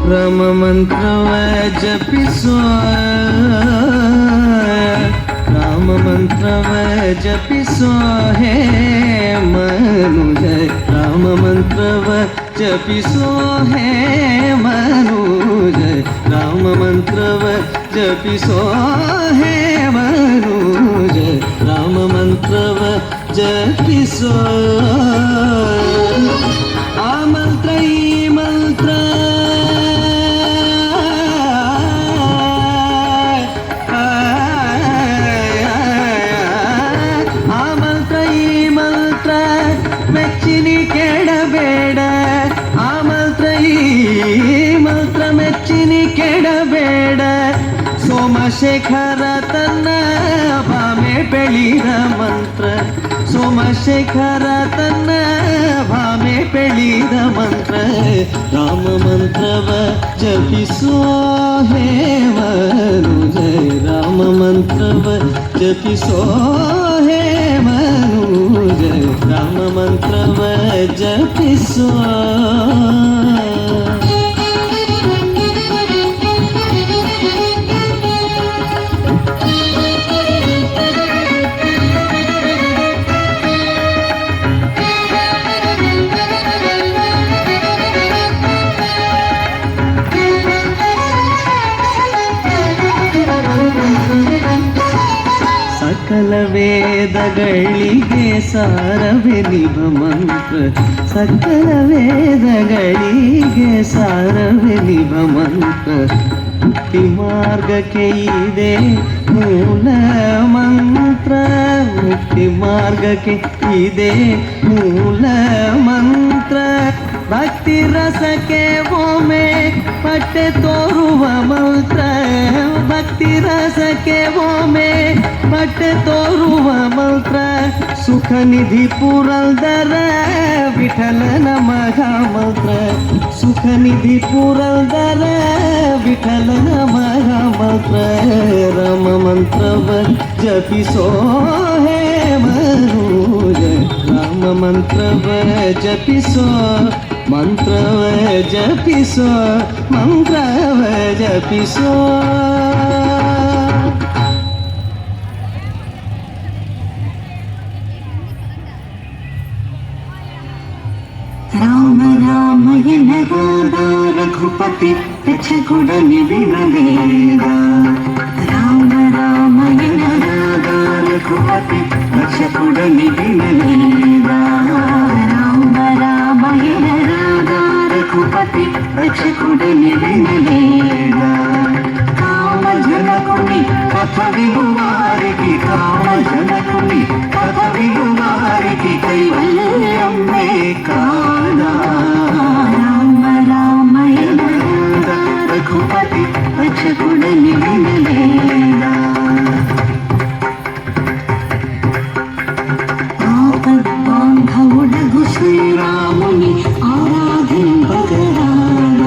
ರಾಮ ಮಂತ್ರವ ಜಪಿಸೋ ರಾಮ ಮಂತ್ರವ ಜಪಿಸೋ ಹೇ ಮನುಜ ರಾಮ ಮಂತ್ರವ ಜಪಿಸೋ ಹೇ ಮನುಜ ರಾಮ ಮಂತ್ರವ ಜಪಿಸೋ ಹೇ ಮನುಜ ರಾಮ ಮಂತ್ರವ ಜಪಿಸೋ ಆ ಮಂತ್ರ ಈ ಮಂತ್ರ ಮೆಚ್ಚಿನಿ ಕೆಡಬೇಡ ಆ ಮಂತ್ರ ಈ ಮಂತ್ರ ಮೆಚ್ಚಿನಿ ಕೆಡಬೇಡ ಸೋಮಶೇಖರ ತನ್ನ ಭಾಮೆ ಬೆಳಿದ ಮಂತ್ರ ಸೋಮಶೇಖರ ತನ್ನ ಭಾಮೆ ಬೆಳಿದ ಮಂತ್ರ ರಾಮ ಮಂತ್ರವ ಜಪಿಸೋ ಹೇ ಮನುಜ ರಾಮ ಮಂತ್ರವ ಜಪಿಸೋ ಹೇ ಮನುಜ ರಾಮ ಮಂತ್ರವ ಜಪಿಸೋ ಸಕಲ ವೇದಗಳಿಗೆ ಸಾರವೇ ನಿಭ ಮಂತ್ರ ಸಕಲ ವೇದಗಳಿಗೆ ಸಾರವೇ ನಿಭ ಮಂತ್ರ ಮುಕ್ತಿ ಮಾರ್ಗಕ್ಕೆ ಇದೆ ಮೂಲ ಮಂತ್ರ ಮುಕ್ತಿ ಮಾರ್ಗಕ್ಕೆ ಇದೆ ಮೂಲ ಮಂತ್ರ ಭಕ್ತಿ ರಸಕ್ಕೆ ಒಮ್ಮೆ ಪಟ್ಟೆ ತೋರುವ ಮಂತ್ರ ಭಕ್ತಿ ರಸಕ್ಕೆ ಒಮ್ಮೆ ಪಟ್ಟೆ ತೋರುವ ಮಂತ್ರ ಸುಖ ನಿಧಿ ಪುರಂದರ ವಿಠಲನ ಮಗ ಮಂತ್ರ ಸುಖ ನಿಧಿ ಪುರಂದರ ವಿಠಲನ ಮಗ ಮಂತ್ರ ರಾಮ ಮಂತ್ರವ ಜಪಿಸೋ ಹೇ ಮನುಜ ರಾಮ ಮಂತ್ರವ ಜಪಿಸೋ ಮಂತ್ರವ ಜಪಿಸೋ ಮಂತ್ರವ ಜಪಿಸೋ ರಾಮ ರಾಮಯನ ಗಾದ ರಘುಪತಿ ರಕ್ಷಕುಡನೆ ವಿನವೇದ ರಾಮ ರಾಮಯನ ಗಾದ ರಘುಪತಿ ರಕ್ಷಕುಡನೆ ವಿನವೇದ ರಾಮ ರಾಮಯನ ಗಾದ ರಘುಪತಿ ರಕ್ಷಕುಡನೆ ವಿನವೇದ ಕಾಮ ಜನಕುನಿ ಕಥ ವಿಗುವಾರಿಗೆ ಕಾಮ ಜನಕುನಿ ಕಥ ವಿಗುವಾರಿಗೆ ಕೈವಲ್ಯಮ್ಮೆ ಕಾದ ರಾಮ ರಾಮಯನ ರಘುಪತಿ ರಕ್ಷಕುಡನೆ ವಿನವೇದ ಬಾಂಧವುಡಗು ಶ್ರೀರಾಮುನಿ ಆರಾಧಿಂಪಗರಾಗ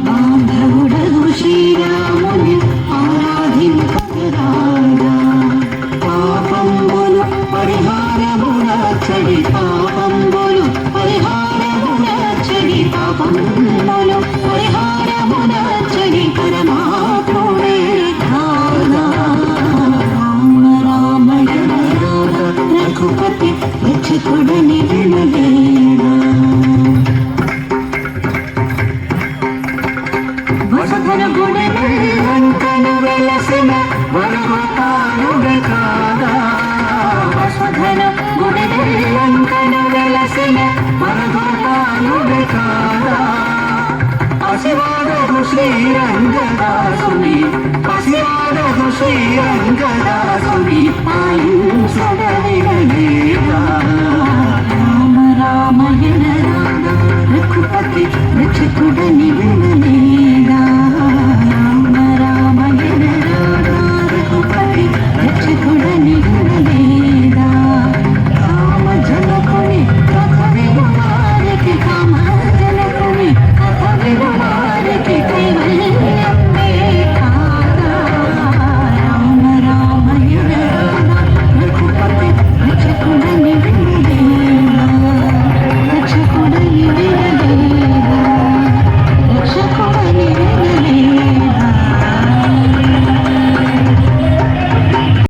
ಬಾಂಧವುಡಗು ಶ್ರೀರಾಮುನಿ ಆರಾಧಿಂಪಗರಾಗ పాపంబులు పరిహారమున చెడి పాపంబులు పరిహారమున చెడి పాపంబులు పరిహారమున చెడి పరమాత్ముడే కాదా రామ రామయన రఘుపతి రక్షకుడని వినవేద వసుధర గుణను లంకను వెలసిన వరగొతానుడే కాదా వసుధర గుణను లంకను వెలసిన వరగొతానుడే కాదా పసివాడగు శ్రీరంగదాసుని పసివాడగు శ్రీరంగదాసుని పాయించడవినలేదా రామ రామయన రామ రఘుపతి రక్షకుడని విన